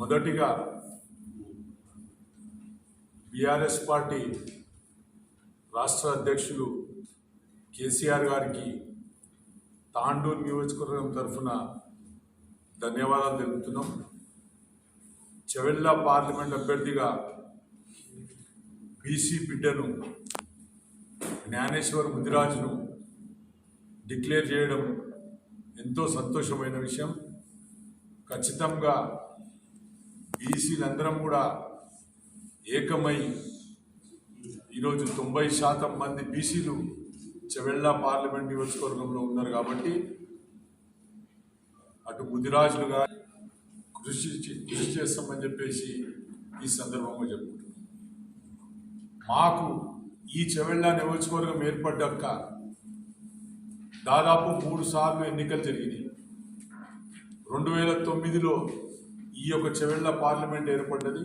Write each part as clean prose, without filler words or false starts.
మొదటిగా BRS party రాష్ట్ర అధ్యక్షులు కేసీఆర్ గారికి తాండూరు నియోజకవర్గం తరఫున ధన్యవాదాలు తెలుపుతున్నాం. చెవెళ్ళ పార్లమెంట్ అభ్యర్థిగా బీసీ బిడ్డను జ్ఞానేశ్వర్ ముదిరాజును డిక్లేర్ చేయడం ఎంతో సంతోషమైన విషయం. ఖచ్చితంగా బీసీలందరం కూడా ఏకమై ఈరోజు 90% మంది బీసీలు చెవెళ్ళ పార్లమెంట్ నియోజకవర్గంలో ఉన్నారు కాబట్టి అటు ముదిరాజులుగా కృషి చేస్తామని చెప్పేసి ఈ సందర్భంగా చెప్పుకుంటున్నాం. మాకు ఈ చెవెళ్ళ నియోజకవర్గం ఏర్పడ్డాక దాదాపు 3 సార్లు ఎన్నికలు జరిగినాయి. 2009లో ఈ యొక్క చెవెళ్ళ పార్లమెంట్ ఏర్పడ్డది.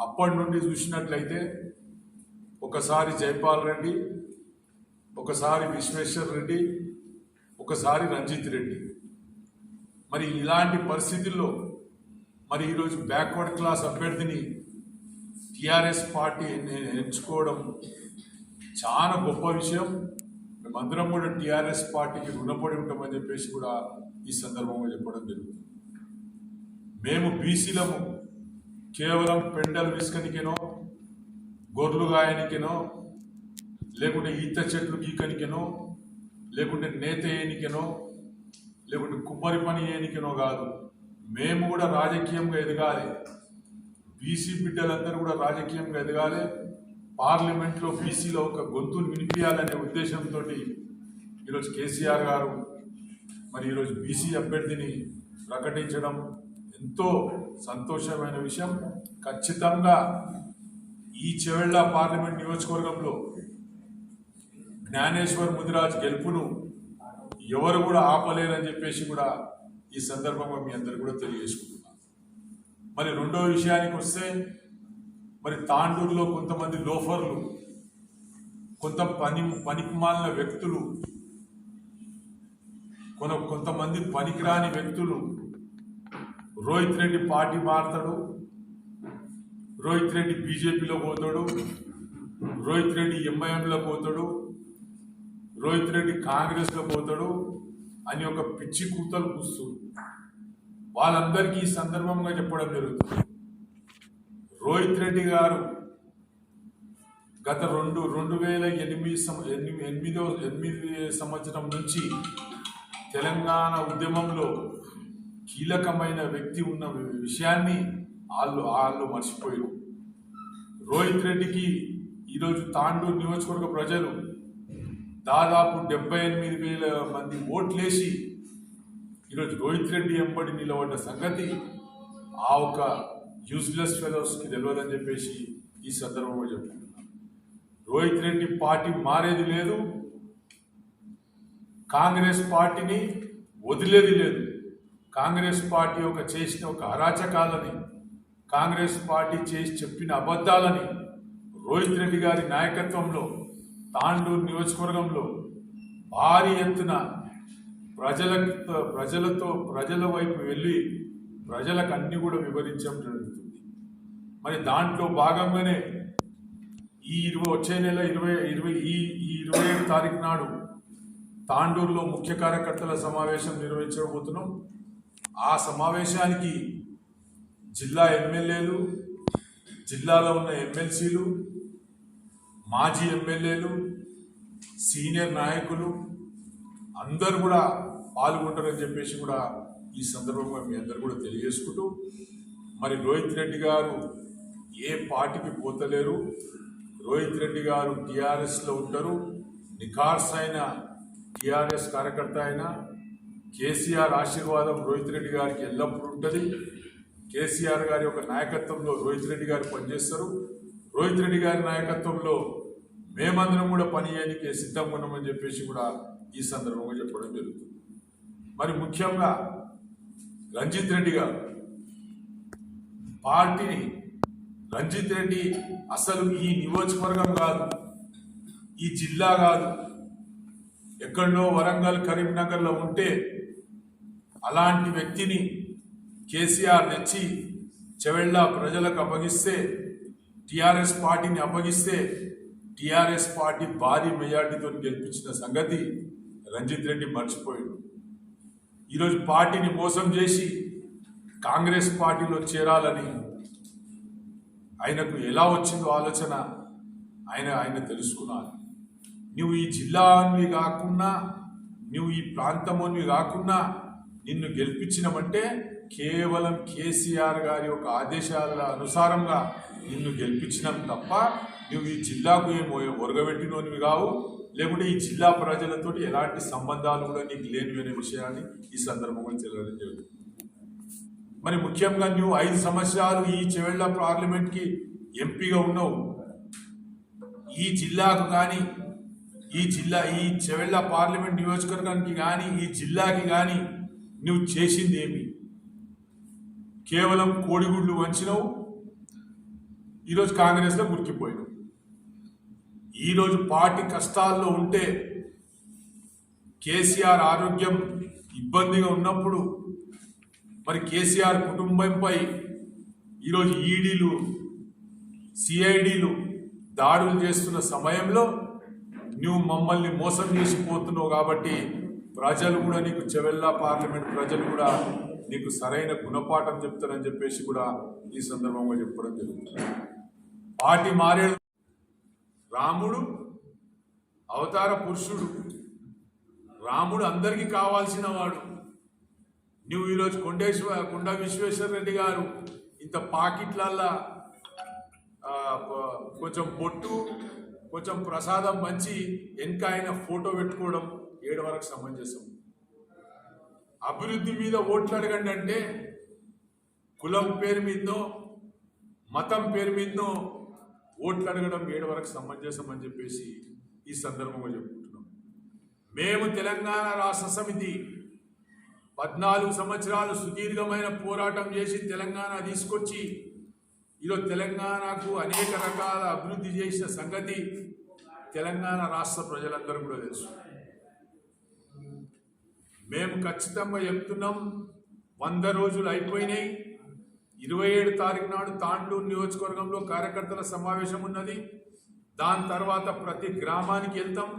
అప్పటి నుండి చూసినట్లయితే ఒకసారి జైపాల్ రెడ్డి, ఒకసారి విశ్వేశ్వర్ రెడ్డి, ఒకసారి రంజిత్ రెడ్డి. మరి ఇలాంటి పరిస్థితుల్లో మరి ఈరోజు బ్యాక్వర్డ్ క్లాస్ అభ్యర్థిని టీఆర్ఎస్ పార్టీ ఎంచుకోవడం చాలా గొప్ప విషయం. మేమందరం కూడా టీఆర్ఎస్ పార్టీకి రుణపడి ఉంటామని చెప్పేసి కూడా ఈ సందర్భంగా చెప్పడం జరుగుతుంది. మేము బీసీలము కేవలం పెండలు విసుకనికేనో, గొర్రెలు గాయనికేనో, లేకుంటే ఈత చెట్లు గీకనికేనో, లేకుంటే నేత ఏనికేనో, లేకుంటే కుమ్మరి పని ఏనికేనో కాదు. మేము కూడా రాజకీయంగా ఎదగాలి. బీసీ బిడ్డలందరూ కూడా రాజకీయంగా ఎదగాలి. పార్లమెంట్లో బీసీలో ఒక గొంతును వినిపించాలనే ఉద్దేశంతో ఈరోజు కేసీఆర్ గారు మరి ఈరోజు బీసీ అభ్యర్థిని ప్రకటించడం ఎంతో సంతోషమైన విషయం. ఖచ్చితంగా ఈ చెవెళ్ళ పార్లమెంట్ నియోజకవర్గంలో జ్ఞానేశ్వర్ ముదిరాజ్ గెలుపును ఎవరు కూడా ఆపలేరని చెప్పేసి కూడా ఈ సందర్భంగా మీ అందరు కూడా తెలియజేసుకుంటున్నాను. మరి రెండో విషయానికి వస్తే మరి తాండూరులో కొంతమంది లోఫర్లు, పనికిమాలిన వ్యక్తులు, కొంతమంది పనికిరాని వ్యక్తులు రోహిత్ రెడ్డి పార్టీ మారుతాడు, రోహిత్ రెడ్డి బీజేపీలో పోతాడు, రోహిత్ రెడ్డి ఎంఐఎంలో పోతాడు, రోహిత్ రెడ్డి కాంగ్రెస్లో పోతాడు అని ఒక పిచ్చి కూతలు కూస్తుంది. వాళ్ళందరికీ ఈ సందర్భంగా చెప్పడం జరుగుతుంది. రోహిత్ రెడ్డి గారు గత 2008 సంవత్సరం నుంచి తెలంగాణ ఉద్యమంలో కీలకమైన వ్యక్తి ఉన్న విషయాన్ని వాళ్ళు మర్చిపోయారు. రోహిత్ రెడ్డికి ఈరోజు తాండూరు నియోజకవర్గ ప్రజలు దాదాపు 78,000 మంది ఓట్లేసి ఈరోజు రోహిత్ రెడ్డి ఎంబడి నిలబడ్డ సంగతి ఆ ఒక యూజ్లెస్ ఫెలోస్కి తెలియదని చెప్పేసి ఈ సందర్భంగా చెప్పుకుంటున్నాను. రోహిత్ రెడ్డి పార్టీ మారేది లేదు, కాంగ్రెస్ పార్టీని వదిలేది లేదు. కాంగ్రెస్ పార్టీ చేసిన ఒక అరాచకాలని, కాంగ్రెస్ పార్టీ చేసి చెప్పిన అబద్ధాలని రోహిత్ రెడ్డి గారి నాయకత్వంలో తాండూరు నియోజకవర్గంలో భారీ ఎత్తున ప్రజల వైపు వెళ్ళి ప్రజలకు అన్ని కూడా వివరించడం జరుగుతుంది. మరి దాంట్లో భాగంగానే వచ్చే నెల 27 తారీఖు నాడు తాండూరులో ముఖ్య కార్యకర్తల సమావేశం నిర్వహించబోతున్నాం. ఆ సమావేశానికి జిల్లా ఎమ్మెల్యేలు, జిల్లాలో ఉన్న ఎమ్మెల్సీలు, మాజీ ఎమ్మెల్యేలు, సీనియర్ నాయకులు అందరూ కూడా పాల్గొంటారని చెప్పేసి కూడా ఈ సందర్భంగా మీ అందరు కూడా తెలియజేసుకుంటూ, మరి రోహిత్ రెడ్డి గారు ఏ పార్టీకి పోతలేరు. రోహిత్ రెడ్డి గారు టీఆర్ఎస్లో ఉంటారు. నిఖార్సైన టీఆర్ఎస్ కార్యకర్త అయినా కేసీఆర్ ఆశీర్వాదం రోహిత్ రెడ్డి గారికి ఎల్లప్పుడూ ఉంటుంది. కేసీఆర్ గారి యొక్క నాయకత్వంలో రోహిత్ రెడ్డి గారు పనిచేస్తారు. రోహిత్ రెడ్డి గారి నాయకత్వంలో మేమందరం కూడా పని చేయడానికి సిద్ధంగా ఉన్నామని చెప్పేసి కూడా ఈ సందర్భంగా చెప్పడం జరుగుతుంది. మరి ముఖ్యంగా రంజిత్ రెడ్డి గారు పార్టీని, రంజిత్ రెడ్డి అసలు ఈ నియోజకవర్గం కాదు, ఈ జిల్లా కాదు, ఎక్కడో వరంగల్ కరీంనగర్లో ఉంటే అలాంటి వ్యక్తిని కేసీఆర్ తెచ్చి చెవెళ్ళ ప్రజలకు అప్పగిస్తే, టిఆర్ఎస్ పార్టీని అప్పగిస్తే టిఆర్ఎస్ పార్టీ భారీ మెజార్టీతో గెలిపించిన సంగతి రంజిత్ రెడ్డి మర్చిపోయాడు. ఈరోజు పార్టీని మోసం చేసి కాంగ్రెస్ పార్టీలో చేరాలని ఆయనకు ఎలా వచ్చిందో ఆలోచన ఆయన తెలుసుకున్నాను. నువ్వు ఈ జిల్లాని కాకుండా, నువ్వు ఈ ప్రాంతంలోని కాకుండా నిన్ను గెలిపించినమంటే కేవలం కేసీఆర్ గారి యొక్క ఆదేశాల అనుసారంగా నిన్ను గెలిపించినాం తప్ప నువ్వు ఈ జిల్లాకు ఏమో ఒరగబెట్టినోనివి కావు, లేకుంటే ఈ జిల్లా ప్రజలతో ఎలాంటి సంబంధాలు కూడా నీకు లేనివి అనే విషయాన్ని ఈ సందర్భంగా తెలియడం జరుగుతుంది. మరి ముఖ్యంగా నువ్వు 5 సంవత్సరాలు ఈ చెవెళ్ళ పార్లమెంట్కి ఎంపీగా ఉన్నావు. ఈ జిల్లాకు కానీ, ఈ చెవెళ్ళ పార్లమెంట్ నియోజకవర్గానికి కానీ, ఈ జిల్లాకి కానీ నువ్వు చేసింది ఏమి? కేవలం కోడిగుడ్లు వంచినవు. ఈరోజు కాంగ్రెస్లో ఉరికిపోయినావు. ఈరోజు పార్టీ కష్టాల్లో ఉంటే, కేసీఆర్ ఆరోగ్యం ఇబ్బందిగా ఉన్నప్పుడు, మరి కేసీఆర్ కుటుంబంపై ఈరోజు ఈడీలు, సిఐడీలు దాడులు చేస్తున్న సమయంలో నువ్వు మమ్మల్ని మోసం చేసిపోతున్నావు. కాబట్టి ప్రజలు కూడా నీకు, చెవెళ్ళ పార్లమెంట్ ప్రజలు కూడా నీకు సరైన గుణపాఠం చెప్తారని చెప్పేసి కూడా ఈ సందర్భంగా చెప్పడం జరుగుతుంది. పార్టీ మారే రాముడు అవతార పురుషుడు, రాముడు అందరికీ కావాల్సిన వాడు. నువ్వు ఈరోజు కొండ విశ్వేశ్వర రెడ్డి గారు ఇంత పాకెట్లల్లా కొంచెం బొట్టు, కొంచెం ప్రసాదం మంచి వెనక ఆయన ఫోటో పెట్టుకోవడం ఏడు వరకు సమంజసం. అభివృద్ధి మీద ఓట్లు అడగండి అంటే కులం పేరు మీదనో, మతం పేరు మీదనో ఓట్లు అడగడం ఏడు వరకు సమంజసం అని చెప్పేసి ఈ సందర్భంగా చెప్పుకుంటున్నాం. మేము తెలంగాణ రాష్ట్ర సమితి 14 సంవత్సరాలు సుదీర్ఘమైన పోరాటం చేసి తెలంగాణ తీసుకొచ్చి ఈరోజు తెలంగాణకు అనేక రకాల అభివృద్ధి చేసిన సంగతి తెలంగాణ రాష్ట్ర ప్రజలందరూ కూడా తెలుసు. మేము ఖచ్చితంగా చెప్తున్నాం, 100 రోజులు అయిపోయినాయి. 27 తారీఖు నాడు తాండూరు నియోజకవర్గంలో కార్యకర్తల సమావేశం ఉన్నది. దాని తర్వాత ప్రతి గ్రామానికి వెళ్తాం.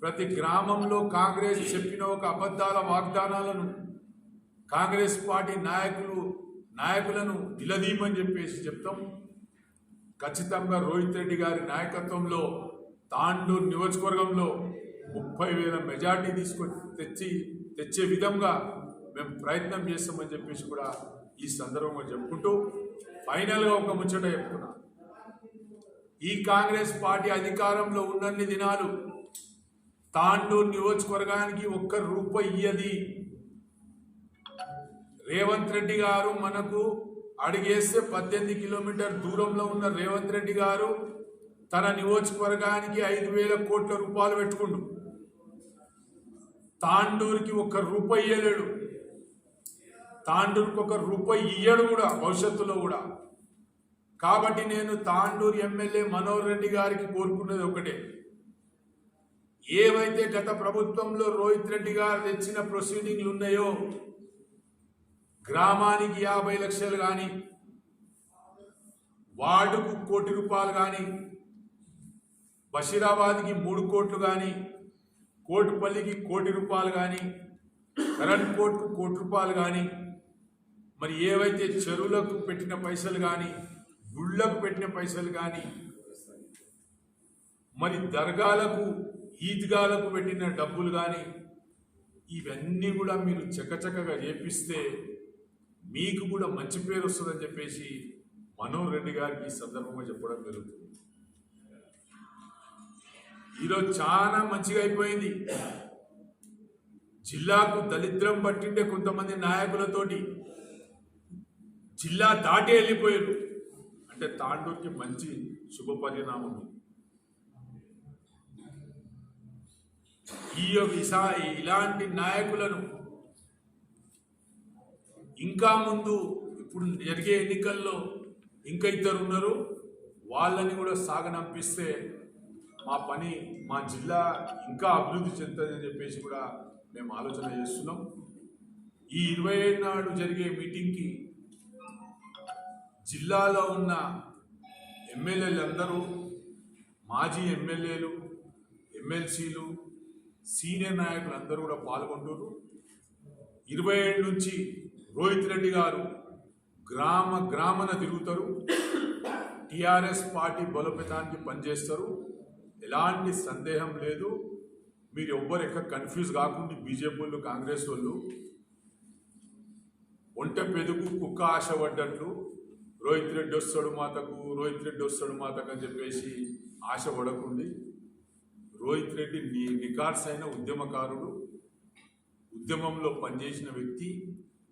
ప్రతి గ్రామంలో కాంగ్రెస్ చెప్పిన ఒక అబద్ధాల వాగ్దానాలను కాంగ్రెస్ పార్టీ నాయకులను నిలదీయమని చెప్పేసి చెప్తాం. ఖచ్చితంగా రోహిత్ రెడ్డి గారి నాయకత్వంలో తాండూరు నియోజకవర్గంలో 30,000 మెజార్టీ తెచ్చే విధంగా మేము ప్రయత్నం చేస్తామని చెప్పేసి కూడా ఈ సందర్భంగా చెప్పుకుంటూ ఫైనల్గా ఒక ముచ్చట చెప్తున్నా. ఈ కాంగ్రెస్ పార్టీ అధికారంలో ఉన్నన్ని దినాలు తాండూరు నియోజకవర్గానికి ₹1 ఇయ్యది. రేవంత్ రెడ్డి గారు మనకు అడిగేస్తే 18 కిలోమీటర్ దూరంలో ఉన్న రేవంత్ రెడ్డి గారు తన నియోజకవర్గానికి 5,000 కోట్ల రూపాయలు పెట్టుకుండు. తాండూరుకి ₹1 ఇయ్యలేడు. తాండూరుకి ₹1 ఇయ్యడు కూడా భవిష్యత్తులో కూడా. కాబట్టి నేను తాండూరు ఎమ్మెల్యే మనోహర్ రెడ్డి గారికి కోరుకున్నది ఒకటే, ఏవైతే గత ప్రభుత్వంలో రోహిత్ రెడ్డి గారు తెచ్చిన ప్రొసీడింగ్లు ఉన్నాయో, గ్రామానికి 50 లక్షలు కానీ, వార్డుకు ₹1,00,00,000 కానీ, బషీరాబాద్కి 3 కోట్లు కానీ, కోటిపల్లికి ₹1,00,00,000 కానీ, కరెంట్ కోర్టుకు ₹1,00,00,000 కానీ, మరి ఏవైతే చెరువులకు పెట్టిన పైసలు కానీ, గుళ్ళకు పెట్టిన పైసలు కానీ, మరి దర్గాలకు ఈద్గాలకు పెట్టిన డబ్బులు కానీ, ఇవన్నీ కూడా మీరు చకచకగా చేపిస్తే మీకు కూడా మంచి పేరు వస్తుందని చెప్పేసి మనోహర్ రెడ్డి గారికి ఈ సందర్భంగా చెప్పడం జరుగుతుంది. ఈరోజు చాలా మంచిగా అయిపోయింది. జిల్లాకు దళిద్రం పట్టిండే కొంతమంది నాయకులతోటి జిల్లా దాటి వెళ్ళిపోయారు అంటే తాండూరుకి మంచి శుభ పరిణామం. ఇలాంటి నాయకులను ఇంకా ముందు ఇప్పుడు జరిగే ఎన్నికల్లో ఇంకా 2 ఉన్నారు, వాళ్ళని కూడా సాగనంపిస్తే మా జిల్లా ఇంకా అభివృద్ధి చెందుతుందని చెప్పేసి కూడా మేము ఆలోచన చేస్తున్నాం. ఈ 27 నాడు జరిగే మీటింగ్కి జిల్లాలో ఉన్న ఎమ్మెల్యేలు అందరూ, మాజీ ఎమ్మెల్యేలు, ఎమ్మెల్సీలు, సీనియర్ నాయకులు అందరూ కూడా పాల్గొంటున్నారు. 27 నుంచి రోహిత్ రెడ్డి గారు గ్రామాన తిరుగుతారు. టిఆర్ఎస్ పార్టీ బలోపేతానికి పనిచేస్తారు. ఎలాంటి సందేహం లేదు. మీరు ఎవ్వరు ఎక్కడ కన్ఫ్యూజ్ కాకుండా బీజేపీ వాళ్ళు, కాంగ్రెస్ వాళ్ళు ఒంట పెదుగు కుక్క ఆశపడ్డట్లు రోహిత్ రెడ్డి వస్తాడు మాతకు అని చెప్పేసి ఆశపడకండి. రోహిత్ రెడ్డి నిఖార్సైన ఉద్యమకారుడు, ఉద్యమంలో పనిచేసిన వ్యక్తి,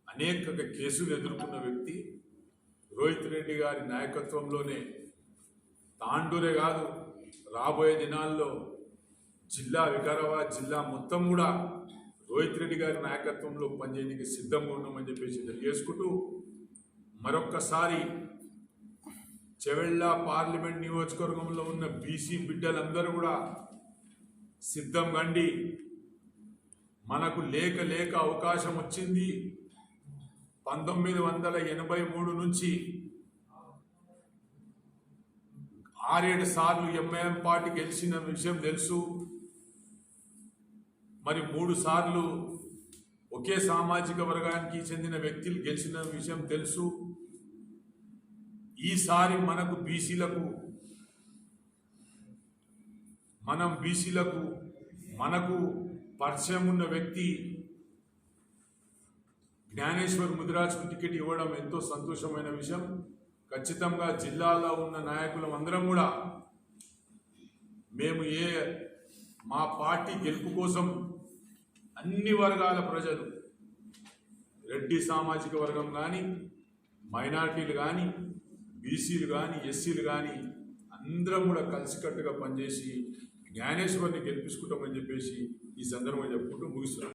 అనేక కేసులు ఎదుర్కొన్న వ్యక్తి. రోహిత్ రెడ్డి గారి నాయకత్వంలోనే తాండూరే కాదు, రాబోయే దినాల్లో వికారాబాద్ జిల్లా మొత్తం కూడా రోహిత్ రెడ్డి గారి నాయకత్వంలో పనిచేయడానికి సిద్ధంగా ఉన్నామని చెప్పేసి తెలియజేసుకుంటూ, మరొక్కసారి చెవెళ్ళ పార్లమెంట్ నియోజకవర్గంలో ఉన్న బీసీ బిడ్డలందరూ కూడా సిద్ధం కండి. మనకు లేక అవకాశం వచ్చింది. 1983 నుంచి 6-7 సార్లు ఎంఐఎం పార్టీ గెలిచిన విషయం తెలుసు. మరి 3 సార్లు ఒకే సామాజిక వర్గానికి చెందిన వ్యక్తులు గెలిచిన విషయం తెలుసు. ఈసారి మనకు బీసీలకు మనకు పరిచయం ఉన్న వ్యక్తి జ్ఞానేశ్వర్ ముదిరాజ్కు టికెట్ ఇవ్వడం ఎంతో సంతోషమైన విషయం. ఖచ్చితంగా జిల్లాలో ఉన్న నాయకులం అందరం కూడా మేము మా పార్టీ గెలుపు కోసం అన్ని వర్గాల ప్రజలు, రెడ్డి సామాజిక వర్గం కానీ, మైనార్టీలు కానీ, బీసీలు కానీ, ఎస్సీలు కానీ అందరం కూడా కలిసికట్టుగా పనిచేసి జ్ఞానేశ్వర్ని గెలిపించుకుంటామని చెప్పేసి ఈ సందర్భంగా చెప్పుకుంటూ ముగిస్తున్నాం.